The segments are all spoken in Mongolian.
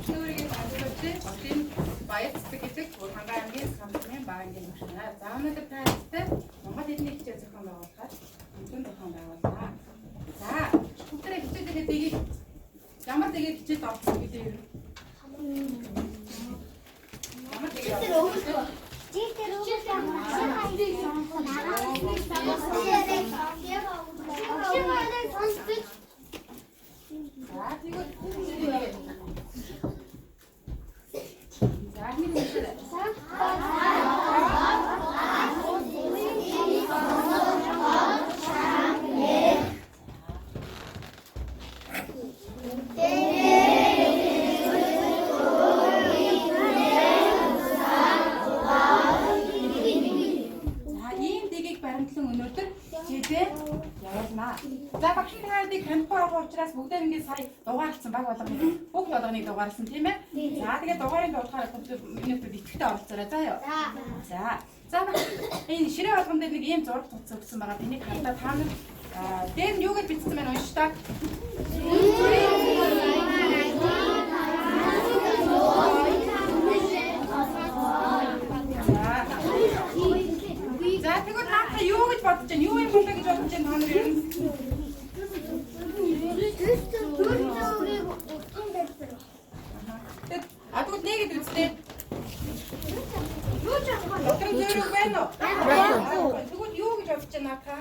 Өөрийн ажлуудыг Хотын Баяцдаг гэдэг Хангай аймгийн Самбарын Багийн машина. За өнөөдөр та бүхэнд Монгол хэлний хичээл зохион байгуулахаар хамтран зохион байгууллаа. За бүгдээ хичээлээ дэгийг ямар дэгийг хичээлд орсон гэдэг юм. Ямар дэгийг орсон? За багш таадыг хамтдаа авах учраас бүгдээр ингэ сая дугаарлсан баг болгоны бүх болгоныг дугаарлсан тийм ээ. За тэгээд дугаарыг дуусгахаар минутад итгэвтэй оролцоорой заа ёо. За багш энэ ширээ болгон дээр нэг ийм зураг цуцсан өгсөн байгаа. Энийг хардаа та нар дээр нь юу гэж бичсэн байна унш та. За тэгвэл та юу гэж бодож байна? Юу юм бэ гэж бодож байна та нар ер нь? Тэгвэл нэгэд үстэй. Юу ч ахмаа. Дотроо зөрөг байна уу? Тэгвэл юу гэж бодож байна та?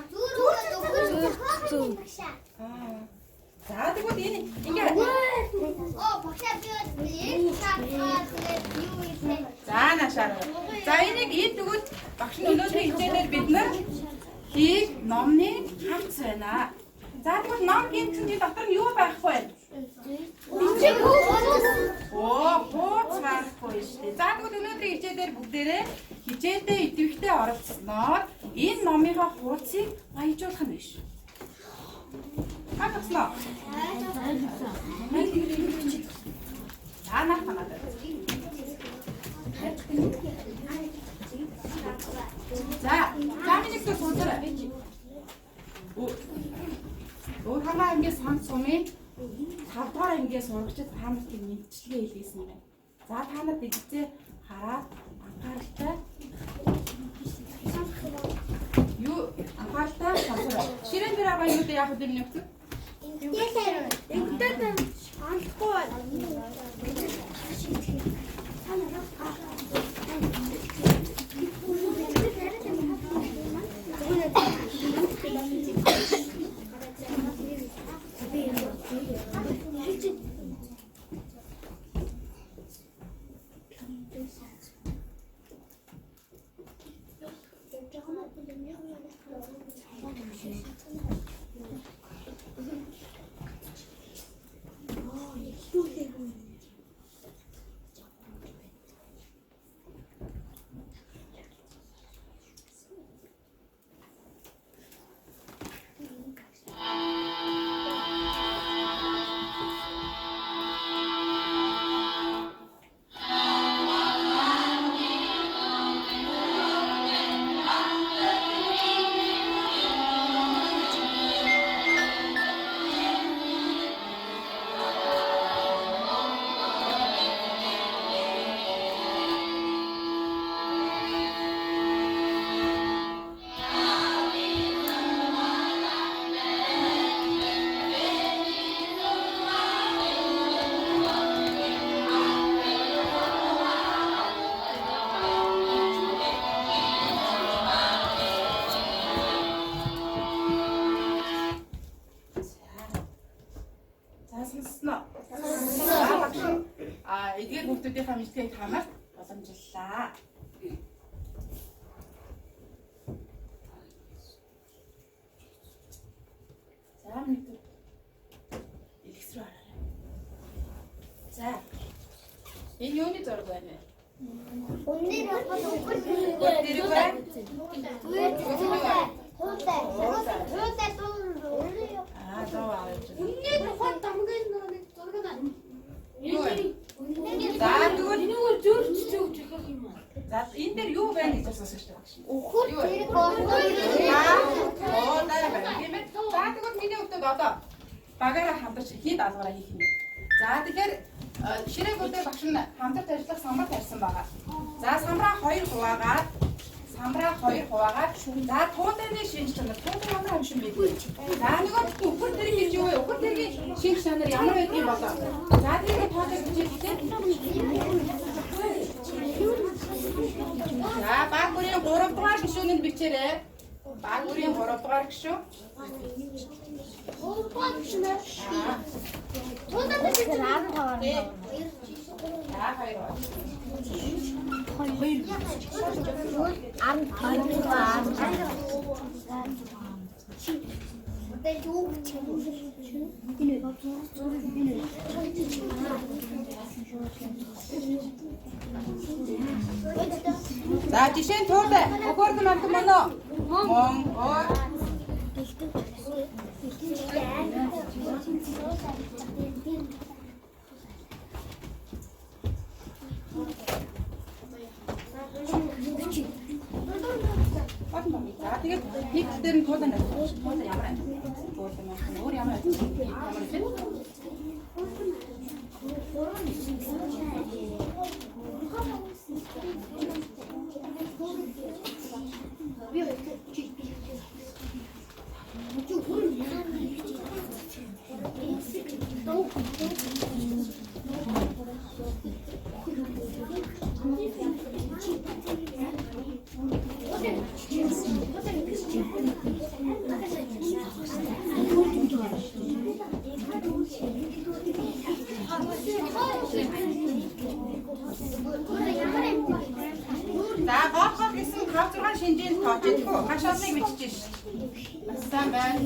За тэгвэл энэ ингээ багшаа би За наашаа. За энийг тэгвэл багш нь өнөөдрийн хичээлээр бид нар хийг номны хавц байна. За тэгвэл ном гинцэн дотор нь юу байхгүй вэ? Хууц байхгүй шүү дээ. За тэгвэл өнөөдрийн хичээлээр бүгдээрээ хичээлдээ идэвхтэй оролцсноор энэ номынхаа хуудсыг баяжуулах нь биш. Хагацлаа. За нааханаа. За минийх tó суулаарай. Хангай аймгийн сан сумын 5 дугаар ангиас сурагчид та нарт мэдчилгээ хийлгээсэн юм байна. За та нар тэгзээ хараад анхааралтай сонсороо. Ширээн дээр байгаа юмудаа яах вэ миний өгсөн? Эндээ олохгүй байна. Эдгээр хүмүүсийнхээ мэдгийг танаас боломжллаа. За мэдээ. Элексрүү хараа. За. Энэ юуны зураг байна вэ? Өндөр хахад өгөх дэрэг байна. Хөөтэй зоо аваач. Өндөр хахад дамгын зураг байна. За тэгвэл нөгөө зөрч зөөж өгөх юм аа. За энэ дээр юу байна гэж асуусан шүү дээ. Өхөр зэрэг дараа байна. Тийм ээ. За тэгвэл миний өгдөг одоо багаараа хамтарч хий даалгавраа хийх юм. За тэгэхээр ширээгүй багш нь хамтарч ажиллах самбар тарьсан байгаа. За самбараа 2 хуваагаад за тууданы шинж чанар туудан ямар амшин байдгийг. За нөгөө үхэр тэрэг гэж юу вэ? Үхэр тэрэгийн шинж чанар ямар байдгийг болоо. За тэрийг тоодож бичээдтэй. За баг бүрийн 3 дугаар гишүүнийг бичээрэй. Баг бүрийн 3 дугаар гишүү. Тууданы шинж чанар 15. За 2. За жишээ нь тууд өгөөрд манд мөн Монгол За тэгээд нэг дээр нь туулаа нэ. Туулаа ямар аа? Туулаа маань өөр ямар аа? За гоохоо гэсэн 5-6 шинжээнд тоочдгоо. Маш олныг бичиж ш. Сайн байна.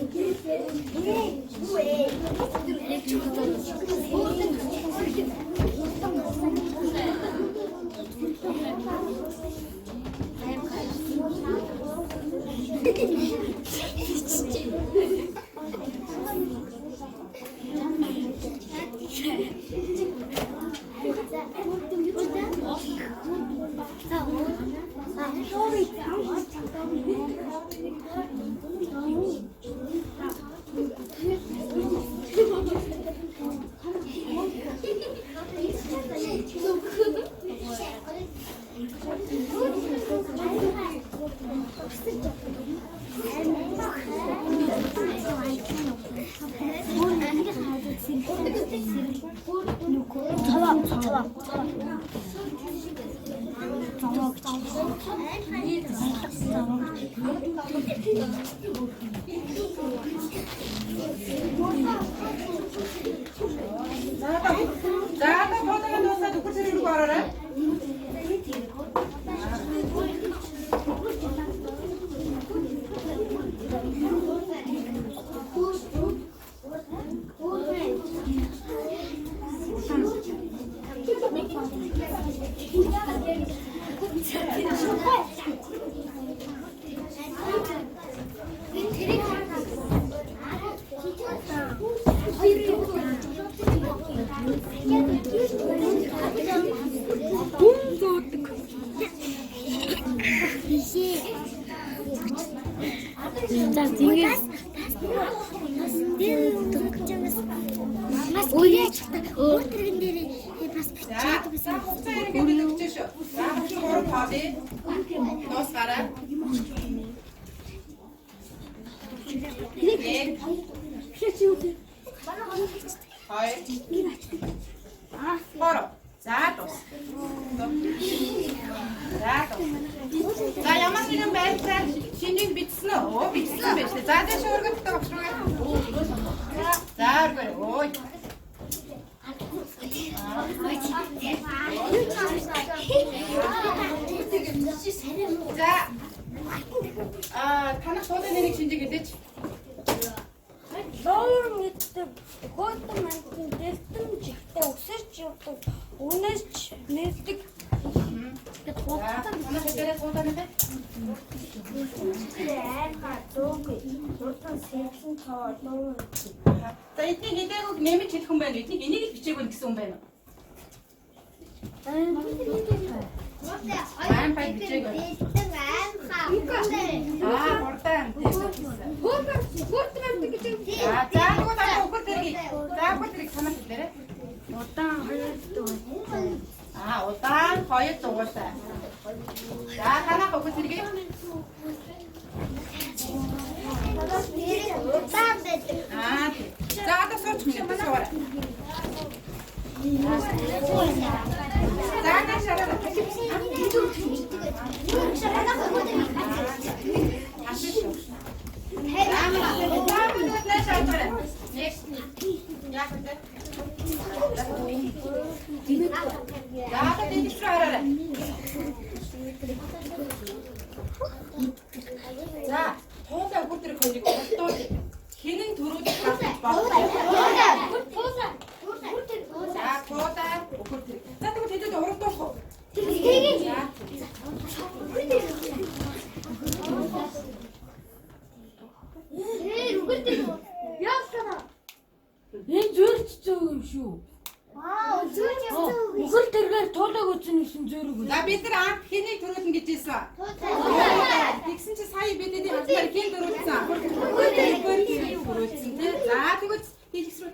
За бодоод дуусаад үхэр зэрэг рүү ороорой. За тэгээд Мас үеч өөр тэрэгэн дээр бас бичээд байсан. За ингэ бичээ шүү. За 3 паби. Дуусгараа. Хоро. За дуус. За ямар нэгэн байдлаар шинжийг бичсэн үү? Бичсэн байж тээ. За дэш өргөдтэй багшраа. За өргөө. Ой. За. Танах тооны нэг шинжийг хэлээч. Лоор мэддэг хөөтөн мантын дэлтэн жигтэй өсөрч явдаг. Үнэс нэлдэг. Танах хэлээрээ тооны бэ? За эднийг хэлээгүйг нэмж хэлэх хүн байна. Эднийг энийг л бичээгүй гэсэн хүн байна уу? Айн бай бичээгүй. Хурдан. Хурдан гэж. За нөгөө та өгөх дэрэг. За өгөх дэрэг санаа хэлээрэй. Удаан удаан хоёр дугуйтай. За танах өгөх зэрэг. За одоо сууч минь суура. За нашаараа. За, туулаа бүгд хоёрыг болтуул. Хинэн төрүүлж байна. За, туулаа бүгд. За, тэгвэл хэдэд урагдуулах уу? Энэ зөөрч зөө юм шүү. Үхэл тэргээр туулаг үзэн гэсэн зөөрөг. За бид нар анх хэнийг төрүүлнэ гэж хэлсэн? Тэгсэн чи сая бидний хатгаар хин төрүүлсэн. Төрүүлсэн тий. За тэгвэл хэлс рүү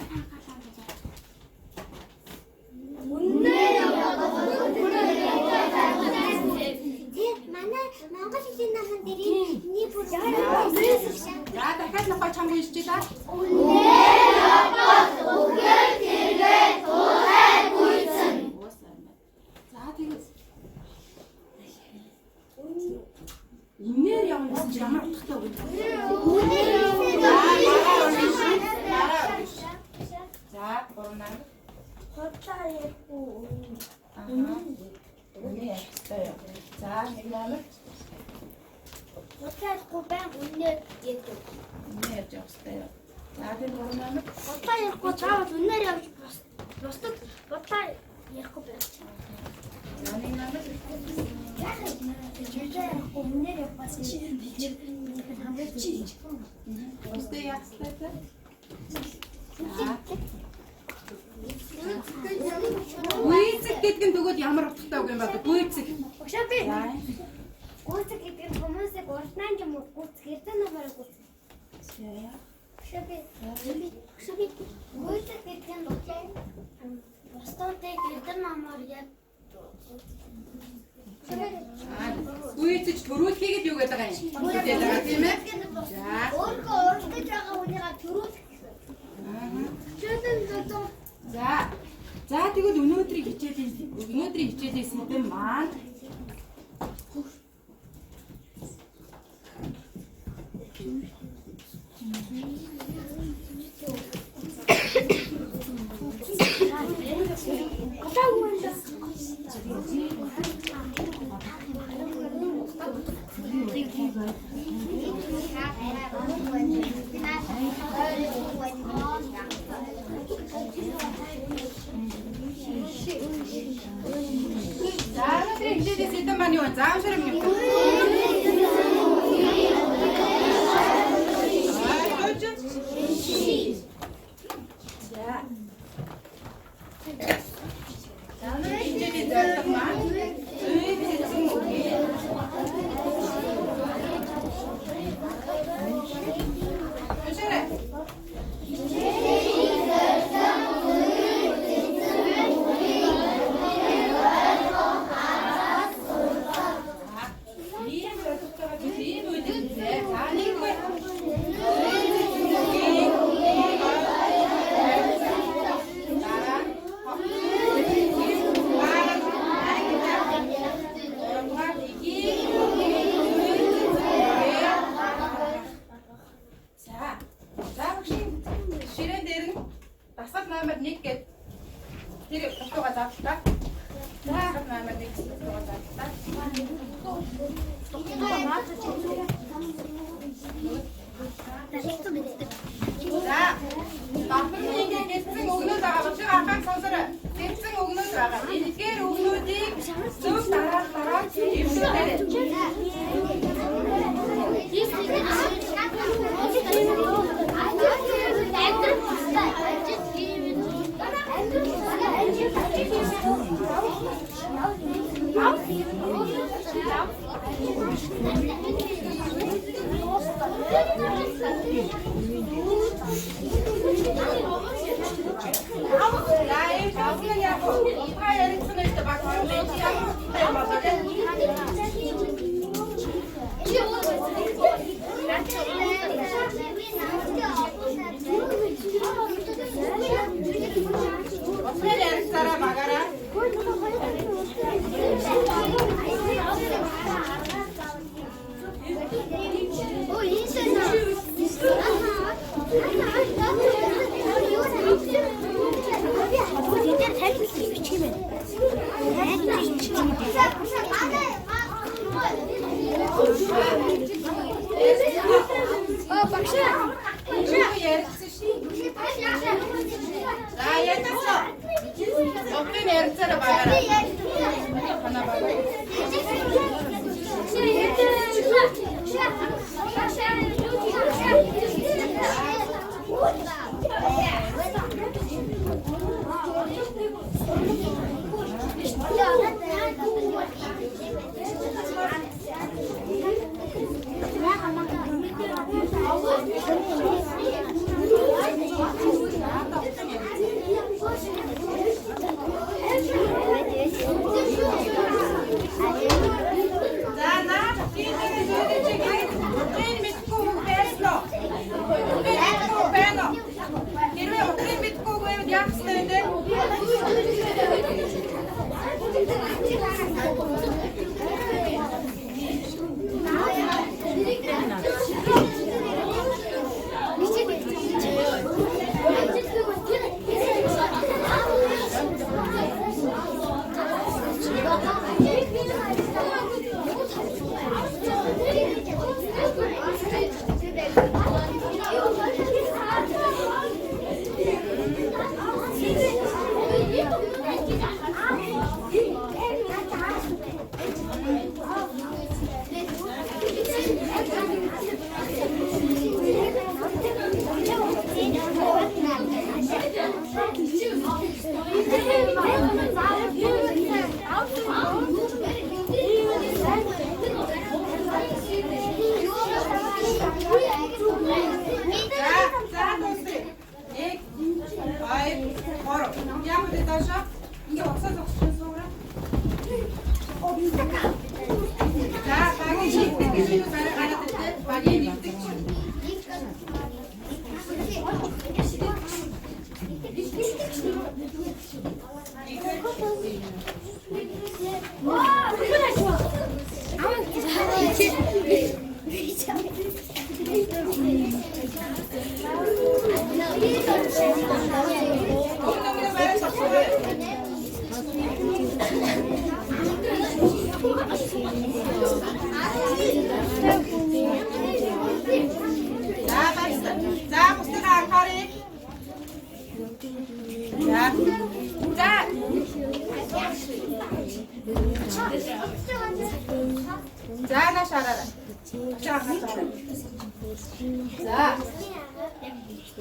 манай Монгол хэлний намын дэрийг нэг бүр за дахиад нохой чамд хэлчихье та. За тэгвэл инээр явна гэсэн чи ямар утгатай үг вэ? За гурван хотлаа яахгүй. за нэг номер Хотлаа яахгүй байн үнээр яддаг. инээр явах хэрэгтэй. За тэр гурван номер Хотлаа яахгүй заавал үнээр явж босдог. Хотлаа яахгүй байх. за нэг номер Үнээр явах чи хамраа чи. Өстэй яах хэрэгтэй. Гүйцэг гэдэг нь тэгвэл ямар утгатай үг юм бэ? Гүйцэг. Өгшөө би. Гүйцэг гэдэг нь хүмүүсийг урднаа юм уу? Гүйцэг эрдэн намаараа гүйцэг. Өгшөө би. Гүйцэг гэдэг нь бостуудыг эрдэн намаар яа. Гүйцэж төрүүлэхийг л юу гэдэг байгаа юм? Гүйцэж байгаа тийм ээ? За. Өөрөө урдж байгаа хүнийгээ төрүүлэх гэсэн. За. За тэгвэл өнөөдрийн хичээлийн сэдэв маань Сэдэв маань юу вэ? Заавшрам юм. Ширээн дээр нь дасгал номер 1 гэдэг тэр утгаагаа заавчлаа. Дасгал номер 1 гэсэн утгаагаа заавчлаа. За. Давхрын гэлцэн өгнөд байгаа учраас анхаа сонсороо. Гэлцэн өгнөд байгаа. Эдгээр өгнүүдийг зөв дараа Бүгдийн ярилцаараа багаараа. Хана багаа.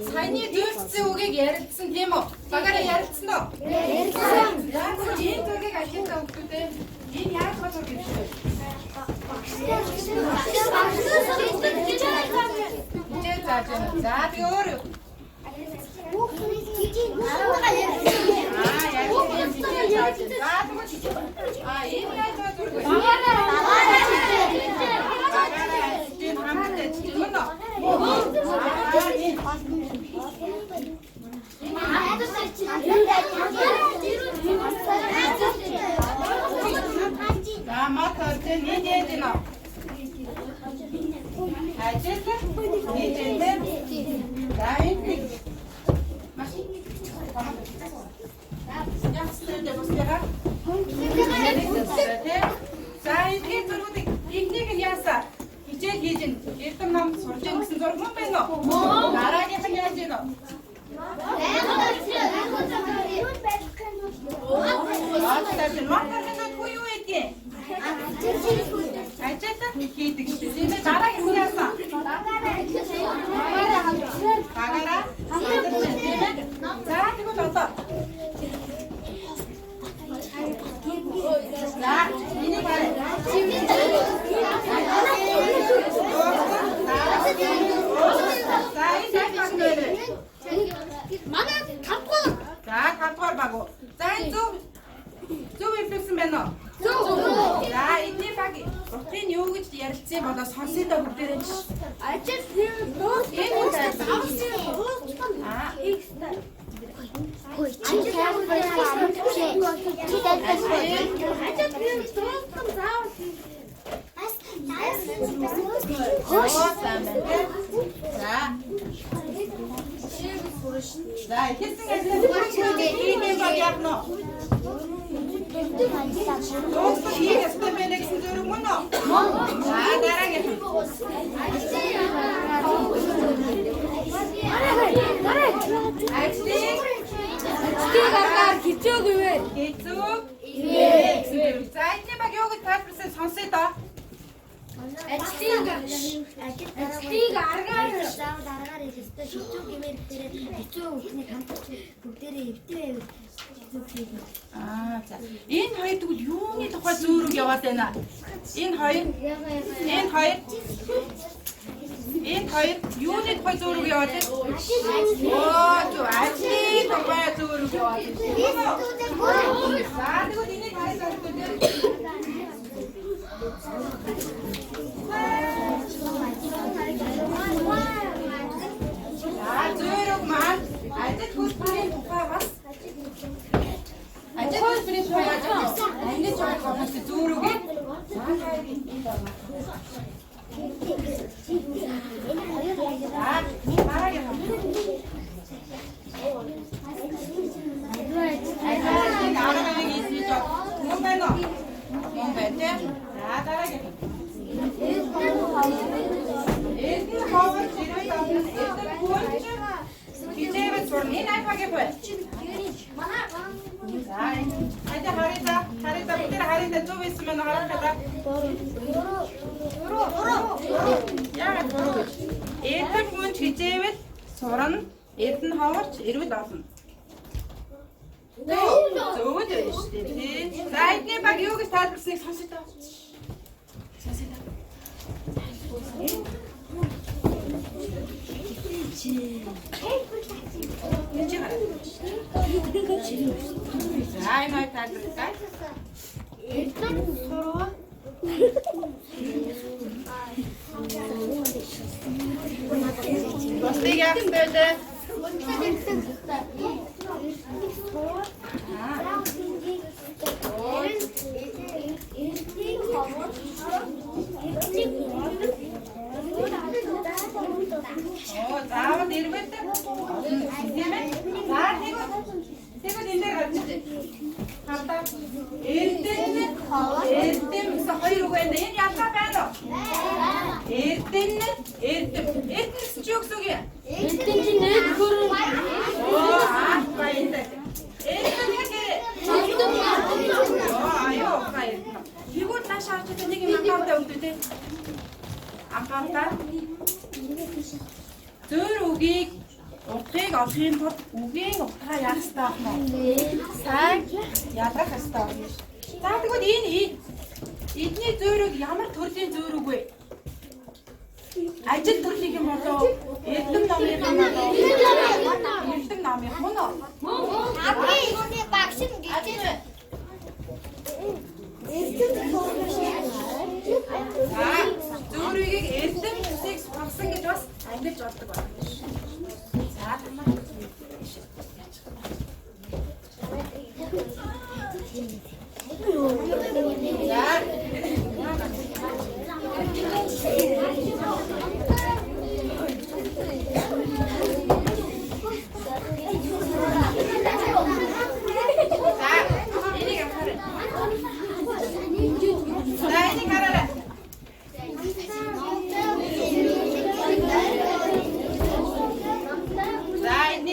Саяны дүүрсэн үгийг ярилцсан тийм үү? Багаараа ярилцсан уу? Ярилцсан. Яг л энэ төргийг ажиглаа өгдөө. Энэ яаж бодож гэж байна? За би өөр юу? Эцгийг аргаар хизээг ивэр. Хэцүү. За эдний баг юу гэж тайлбарласан сонсъё доо. Эцгийг аргаар заавал аргаар хэлэхдээ шүтүү гэмээр дээр хэцүү өвчнийг хамтарч бүгдээрээ эвтэй байвал хэцүү хийх. За. Энэ хоёр тэгвэл юуны тухай зөөрөг яваад байна? Энэ хоёр юуны тухай зөөрөг яваад байна? Ажлын тухай зөөрөг яваад байна. За тэгвэл энийг хараад байна. Зөөрөг маань ажил хөтөлбөрийн тухай бас ажил хөтөлбөрийн тухай яаж байгаа энэ тухай бас зөөрөгийг дараагийн Эрдэнэ хүн хизээвэл сурна, эрдэнэ ховорч эрүүл олно. Зөв дээ шүү дээ. За эдний баг юу гэж тайлбарсныг сонсож байгаа. За энэ тайлбарлаа. Эрдэнэ сурва. Босыг яах вэ? Заавал ирвэт. Тийм ээ. За тэгвэл энэ дээр гарч ирээ. Хамтаа эрдэнэ гэсэн хоёр үг байна. Энэ ялгаа байна уу? Эрдэнэ гэсэн чи юу гэсэн үг юм? Эрдэнэ чи нэг хөрөг. Баярлалаа. Эрдэнэ гэрээ. Аюу баяр. Тэгвэл нааш авч нэг юм анхаарал өгдөө те. Анхаарал. Зөөр үгийг утгыг олохын тулд үгийн утгаа яах ёстой ах нь? Сайн ядрах ёстой байна. За тэгвэл эдний зөөрөг ямар төрлийн зөөрөг вэ? Ажил төрлийн юм болоо? Эрдэм номын юм болоо? Эрдэм номын юм уу? Хамгийн ихний багш нь гэж байна. За зөөрөгийг эрдэм төсийг сургасан гэж бас ангилж болдог байна. За тамаа.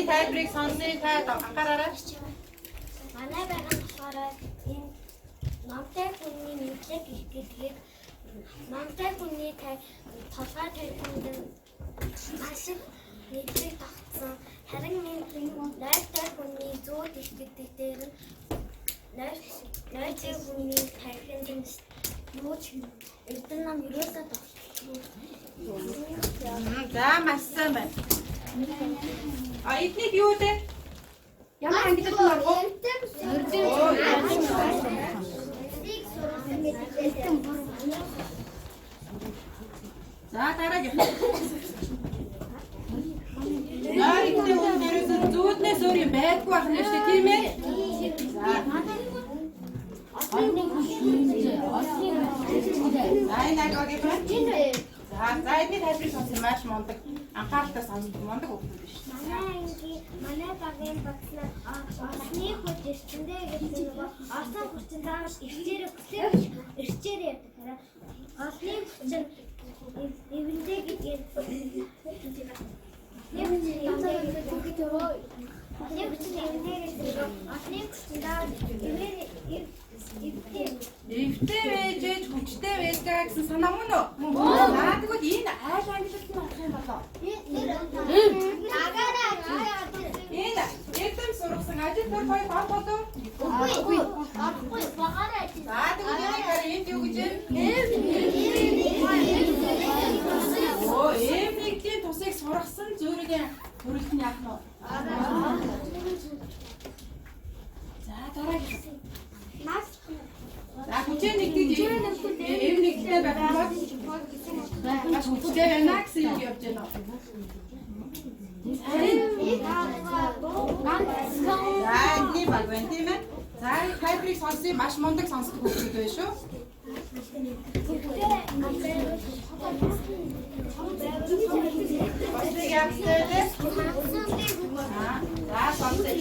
Тайлбарыг сонсъё та анхаараарай. Манай байгаа болохоор энэ номтой хүний мэдлэг их гэдгийг номтой хүний толгой тавьсан маш их мэдлэг тогтсон. Харин найртай хүний зүүд их гэдэг дээр нь найртай хүний тархинд юу ч эрдэнэ нам юусаа тогтсон. За маш сайн байна. Эднийг юу вэ? Ямар ангилалт нь арга? За дараагийн. Эдний хүн дээрээс зүүднээс өөр юм байхгүй байх нь шүү дээ, тийм ээ? За. Осны хөшүүнтэй. За энэ агаагийн байна. За эдний тайлбарыг сонсох маш мундаг. Анхааралтай сонсох мундаг үг биш. Манай багийн багнаа осны хүч эрчэндээ гэдэг нөгөө осон хүчин заавал эрчээрээ эрчээрээ яриад осны хүч нь эвэндээ гэдэг нэг хүч эвэндээ гэж эвтэй байж, хүчтэй байж байгаа гэсэн санаа мөн үү? За тэгвэл энэ айл ангилалт нь болох юм болоо. Энэ эрдэм сургасан ажил төр хоёр гол болов? Үгүй. Багаараа ажил. За тэгвэл энд юу гэж вэ? Оо, эмнэглийн тусыг сургасан зөөрийн төрөлт нь яах нь вэ? За дараагийн. За хүчээр нэгтгэж эмнэгтэй байгаа маш хүчтэй байна гэсэн үг явж байна. За энэ баг байна тийм ээ. За хайбрыг сонссон маш мундаг сонсдог хүмүүс байна шүү. Басыг явуулдаг. За сонссон.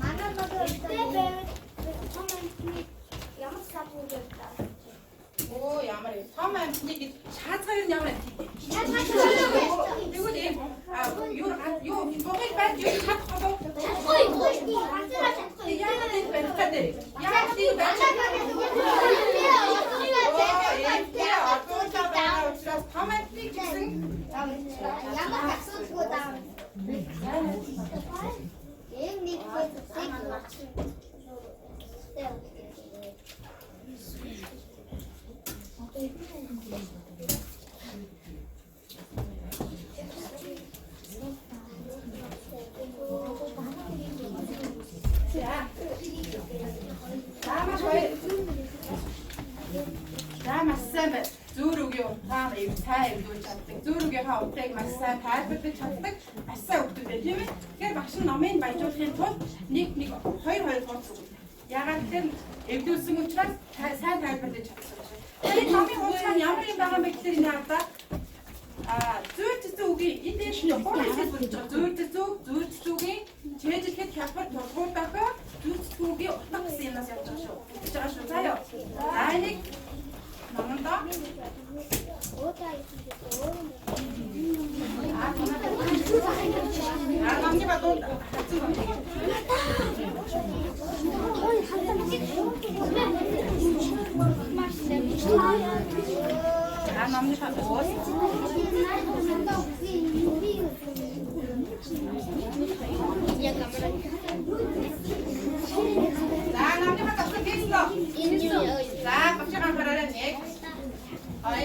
Манай багтай байвал том амтны ямар сабуу гэдэг. Оо ямар юм. Том амтныг шаацгаар нь ямар амт. Тэгвэл юм юу богыг байж юу чадах болов? Яагаад энэ байх гэдэг? Яагаад энэ байх гэдэг? Том амтныг гэсэн Ямар асуудалгүй даа. Ийм нэг хэсэг марчин. За маш сайн байна. Зөөрөгийн утгаар ийм сайн өгдөөж чаддаг. Зөөрөгийнхаа утгыг маш сайн тайлбарлаж чаддаг. Маш сайн өгдөг байх тийм ээ. Тэгэхээр багш нь номыг баяжуулахын тулд нэг хоёр тооц өгнө. Ягаад гэвэл эвдүүлсэн учраас сайн тайлбарлаж чаддаг байна. Тэгэхээр номын хуудас нь ямар юм байгаа бэ гэхээр энэ хадаа зөөр цэцүү үгийн энэ дээр шинэ хуудас болж байгаа. Зөөр цэцүүгийн чэйжлэхэд хялбар тулгуурдаахаа зөөр цэцүү үгийн утга гэсэн юмнаас явж байгаа шүү. Гэж байгаа шүү. Заяа. За энийг номондоо намны бадууд хацсан намны бадууд намны бадууд хийснэ. За багшаа гараарай нэг. Ай.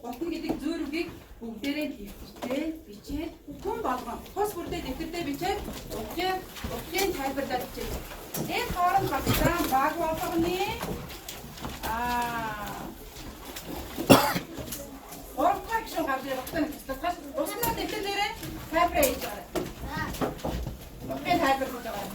Готно гэдэг зөөрөгийг бүгдээрээ хийхдээ бичээд түн болгон хос бүрдээ дэвтэрдээ бичээд утгын тайлбарлаад бичээд энэ хооронд багтаан баг болгоны орхогшин гарч явахтан хэвчээс уснаа дэвтэрээрээ тайлбарлаж хийж байгаа. Утгын тайлбарлаж байгаа.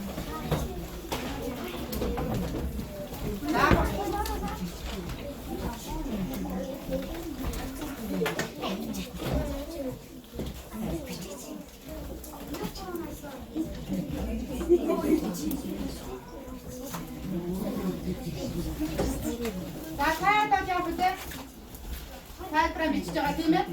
За тайлбар явуулъя. Тайлбар бичиж байгаа тийм ээ.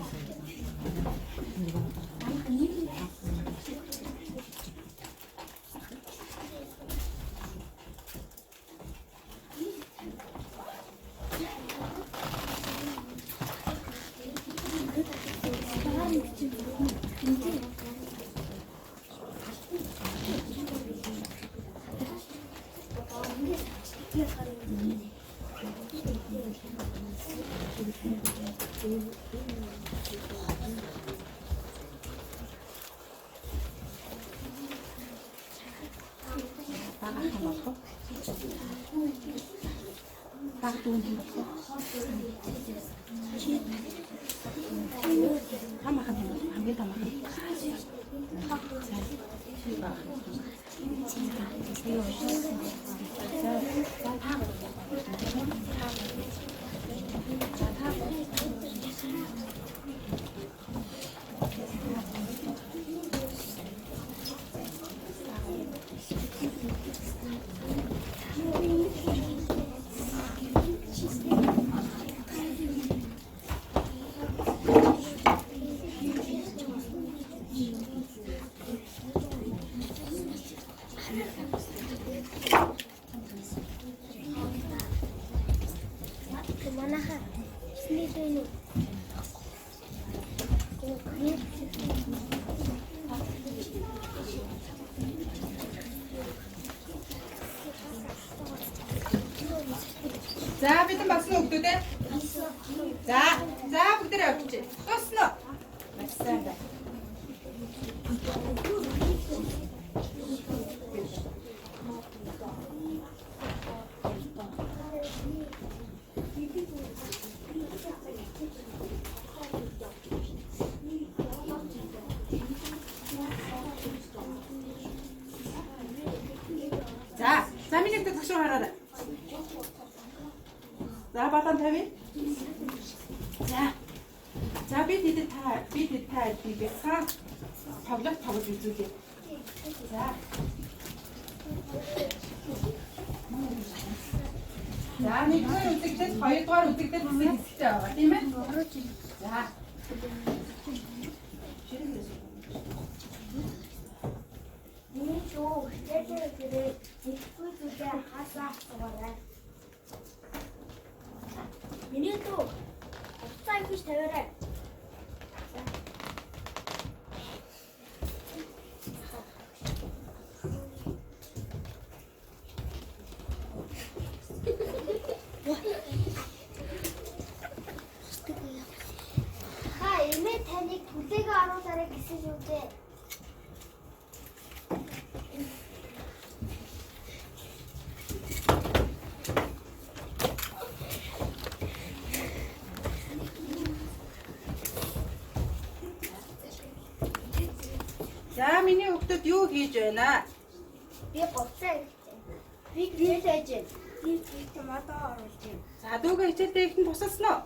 За бид басна өгдөө дээ. За бүгдээ явчих. Тосно. Сайн да. За миний дэвтэр төгсөө хараарай. За батан тавь. За бид та бясаа тоглож үзүүлээ. За нэгдүгээр үзэгдэл хоёрдугаар үзэгдэл хэсэг хэсэгтэй байгаа тийм ээ. За. Миний шүү хэвчээ итгэхгүй зүйлээ хасаа аваарай. Миний дүү уцаа ихж тавиарай. Эмээ таныг түлээгээ оруулаарай гэсэн шүү дээ. За миний хүүхдүүд юу хийж байна? Би гоцоо хийж байна. Би гэрэл хийж байна. Би томато оруулж байна. За дүүгээ хичээлдээ их нь тусалсан уу?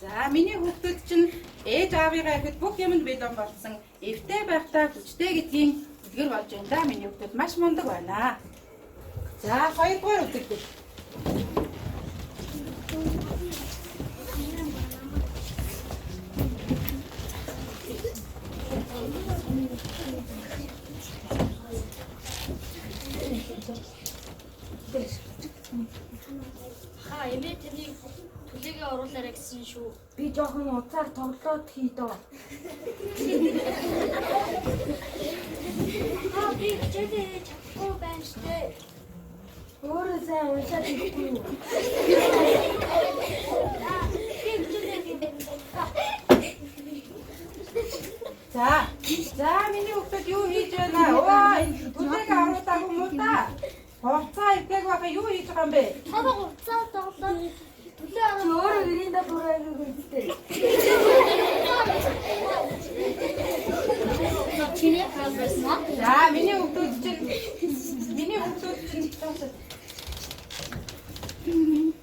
За миний хүүхдүүд чинь ээж аавыгаа ихэд бүх юмд бэлэн болсон. Эвтэй байхдаа хүчтэй гэдгийн үлгэр болж байна да. Миний хүүхдүүд маш мундаг байна. За хоёрдугаар үзэгдэл. Эмээ таныг түлээгээ оруулаарай гэсэн шүү. Би жоохон уцаар тоглоод хийдөө. Би хичээлээ чадахгүй байна штэ. Өөрөө сайн уншаад ихгүй юу? За миний хүүхдүүд юу хийж байна? Өө түлээгээ оруулаагүй муу та. Хувцаа ивдэг байхаа юу хийж байгаа юм бэ? Таваа хувцаа тоглоод түлээ Өөрөө ирэндэ бүрээгүй гэдэг. За миний хүүхдүүд чинь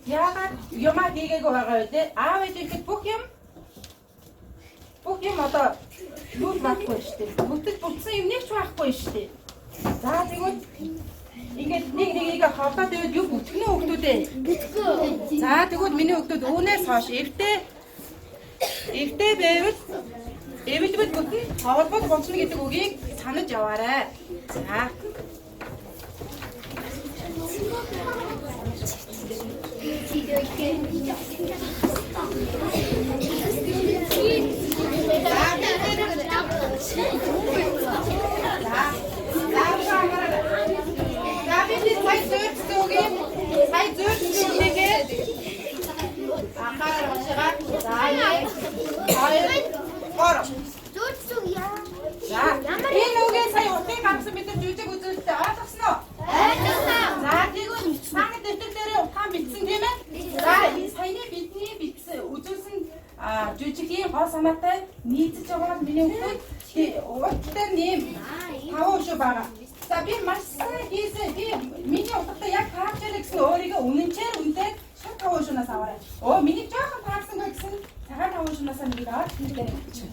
яагаад юмаа хийгээгүй байгаа вэ те? Аав ээж ихэд бүх юм одоо юу байхгүй шүү дээ. Бүтэц бүтсэн юм нэг ч байхгүй шүү дээ. За тэгвэл ингээд нэг хавтаад яваад юу бүтгэнэ хүүхдүүдээ. За тэгвэл миний хүүхдүүд үүнээс хойш эвтэй байвал эвэлбэл бүтэн хавлбол гонцно гэдэг үгийг санаж яваарай. За. Энэ үгээ сая утгыг авсан бид нар жүжиг үзүүлэлтээ ойлгосон уу? Ойлгосон. За тэгвэл манай дэвтэр дээр утгаан бичсэн тийм ээ? За энэ саяны бидний бичсэн үзүүлсэн жүжигийн гол санаатай нийцэж байгаа миний хүүхэд утгаар нэм 5 шүү байгаа. За би маш сайн хийсэн. Би миний утгатай яг таарч ирэх гэсэн өөрийгөө үнэнчээр үнтэй шат 5 шунаас аваарай. Оо миний жоохон таарсан гэсэн цагаан 5 шунаас нэг аваад тэр дээр бичсэн.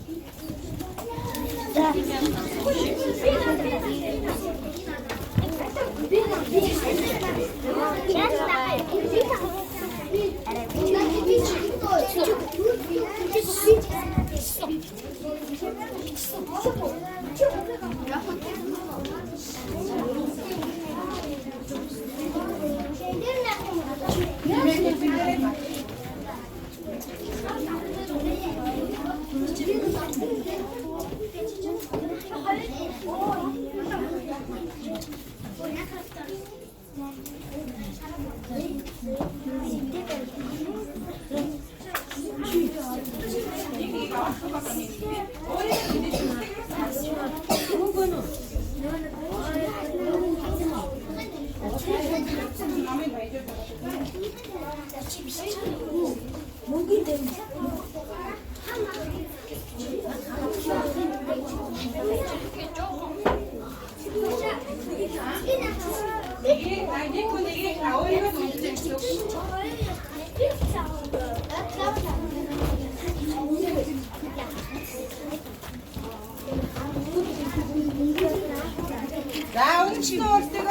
За өнөч нь уурсдаг.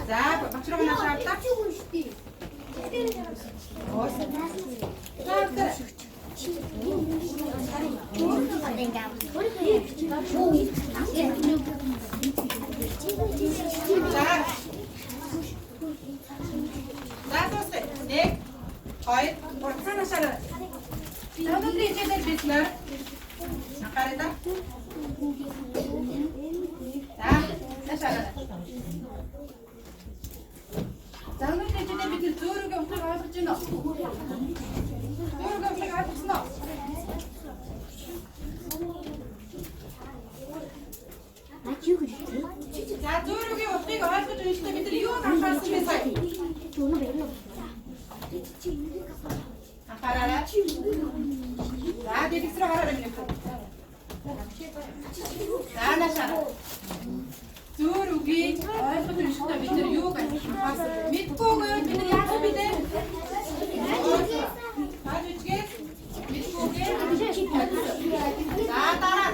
За бачраа манаа шаардаа. За тустай. Нэг, хоёр, гурав цаана шаараа. Өнөөдрийн хичээлээр бид нэр анхаараа. За өнөөдөр хичээлээр бид зөөрөгийн утгыг ойлгож байна уу? Зөөрөгийн утгыг ойлгосон уу? За зөөрөгийн утгыг ойлгож байхдаа бид нар юу анхаарсан бэ сая? Анхаараа. За дэвсрээ хараарай минь. За нашаа. Зөөрөгийг ойлгож байхдаа бид нар юуг анхаарсан бэ? Мэдгүйгээр бид нар яах вэ? За дараа.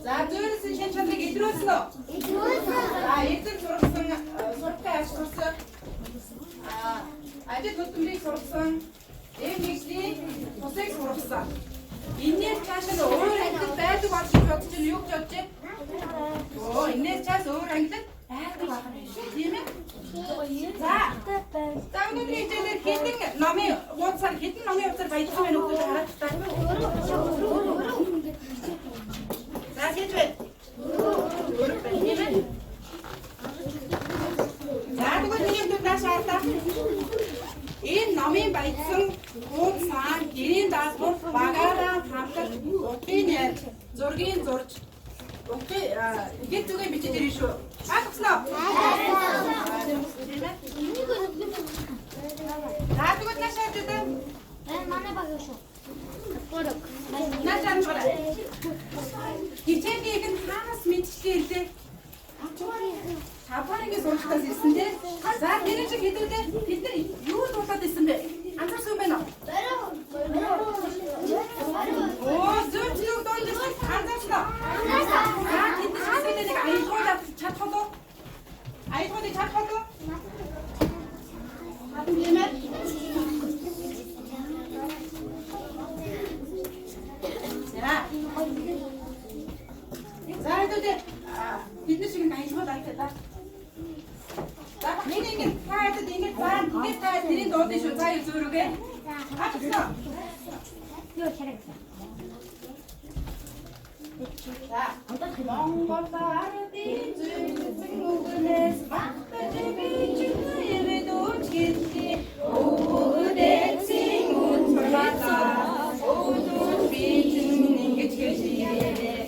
За зөөрсөн шин чанарыг илрүүлсэн үү? За эзэн сургасан суртаа ашигласан ажил хөдөлмөрийг сургасан эмэгтэй тусыг сургасан. Энээс цаашаа өөр ангид байдаг болж бодож байна юу гэж бодож байна? Оо энээс цааш өөр ангид байдаг байна шүү тийм ээ? За өнөөдрийн хичээлээр хэдэн номын хуудасаар хэдэн номын хуудасаар баяжсан байх уу гэж хараад та. За хийж байна. За тэгвэл миний дэвтэр шаардаа. Энэ номын баяжсан хуудасаа гэрийн даалгавар багаараа хамтар утгын яар зургийн зурж утгын ихэд зүгээ бичиж ирэн шүү. Ойлгосноо? За тэгвэл нашаа дэвтэр. Манай баг шүү. Нашаа хичээлийн их хаас мэдчихлээ лээ. Хаваагийн сургалтаас ирсэн дээ. За тэр шиг хэдүүлээ бид нар юу дуулаад ирсэн бэ? Анзаарсан юм байна уу? Оо зөв зөв дуулсан анзаарсан. За бид нар нэг аялгуулаад чадах уу? Аялгуулыг чадах уу? За хэдүүлээ бид нар шиг аялгуул айтаа. За нэг ингэ таадаг ингэ цаа тэгээд та тэрийн дуудын шүү цаа зөөрөгээ. Хатсан. Юу хэрэг. За Монгол ардын зүгэн үгнээс багтаж бичсэн дууч гэдэг өөдөөцийн үнцгата өөдөөц бичсэн ингэж хэлээ.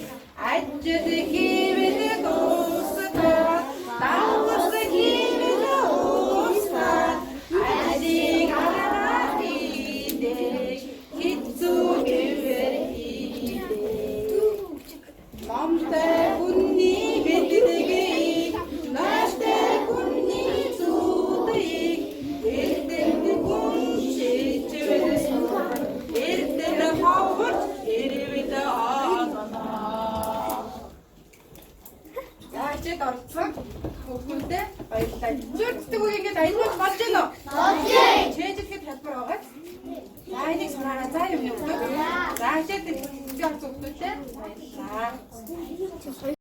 Ажид хийвэл дуусдаа давс хийвэл уустаа ажиг хараад идэх хэцүү гэвэр Намтай хүнний бэлтгэгийг нааштай хүнний зүудрийг эрдэнэ хүн шийдвэрэс эрдэнэ хавар эрвэд аанаа. За чид орцсон хүүхдүүдээ баярлалаа. Зүрхдэг үг ингэж аялал болж байна уу? Болж байна. Чэжлэхэд хэлбэр байгаа. За энийг сураараа за юм юм. За чид зүрх хүүхдүүдээ баярлалаа.